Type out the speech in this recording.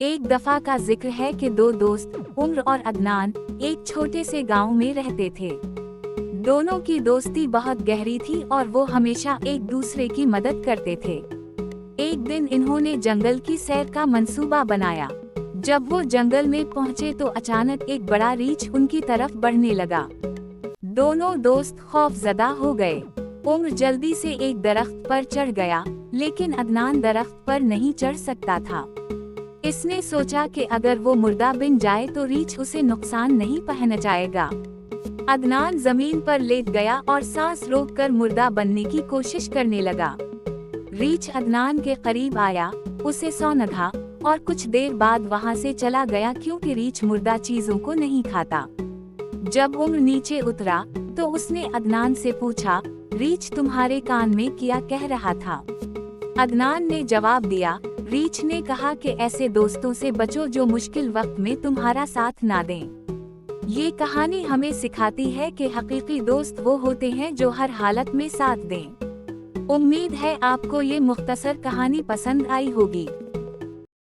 एक दफा का जिक्र है कि दो दोस्त उम्र और अदनान एक छोटे से गांव में रहते थे। दोनों की दोस्ती बहुत गहरी थी और वो हमेशा एक दूसरे की मदद करते थे। एक दिन इन्होंने जंगल की सैर का मंसूबा बनाया। जब वो जंगल में पहुंचे तो अचानक एक बड़ा रीछ उनकी तरफ बढ़ने लगा। दोनों दोस्त खौफजदा हो गए। उम्र जल्दी से एक दरख्त पर चढ़ गया, लेकिन अदनान दरख्त पर नहीं चढ़ सकता था। इसने सोचा कि अगर वो मुर्दा बन जाए तो रीछ उसे नुकसान नहीं पहुंचाएगा। अदनान जमीन पर लेट गया और सांस रोककर मुर्दा बनने की कोशिश करने लगा। रीछ अदनान के करीब आया, उसे सौंधा और कुछ देर बाद वहां से चला गया, क्योंकि रीछ मुर्दा चीजों को नहीं खाता। जब उम्र नीचे उतरा तो उसने अदनान से पूछा, रीछ तुम्हारे कान में क्या कह रहा था? अदनान ने जवाब दिया, रीछ ने कहा कि ऐसे दोस्तों से बचो जो मुश्किल वक्त में तुम्हारा साथ ना दें। ये कहानी हमें सिखाती है कि हकीकी दोस्त वो होते हैं जो हर हालत में साथ दें। उम्मीद है आपको ये मुख्तसर कहानी पसंद आई होगी।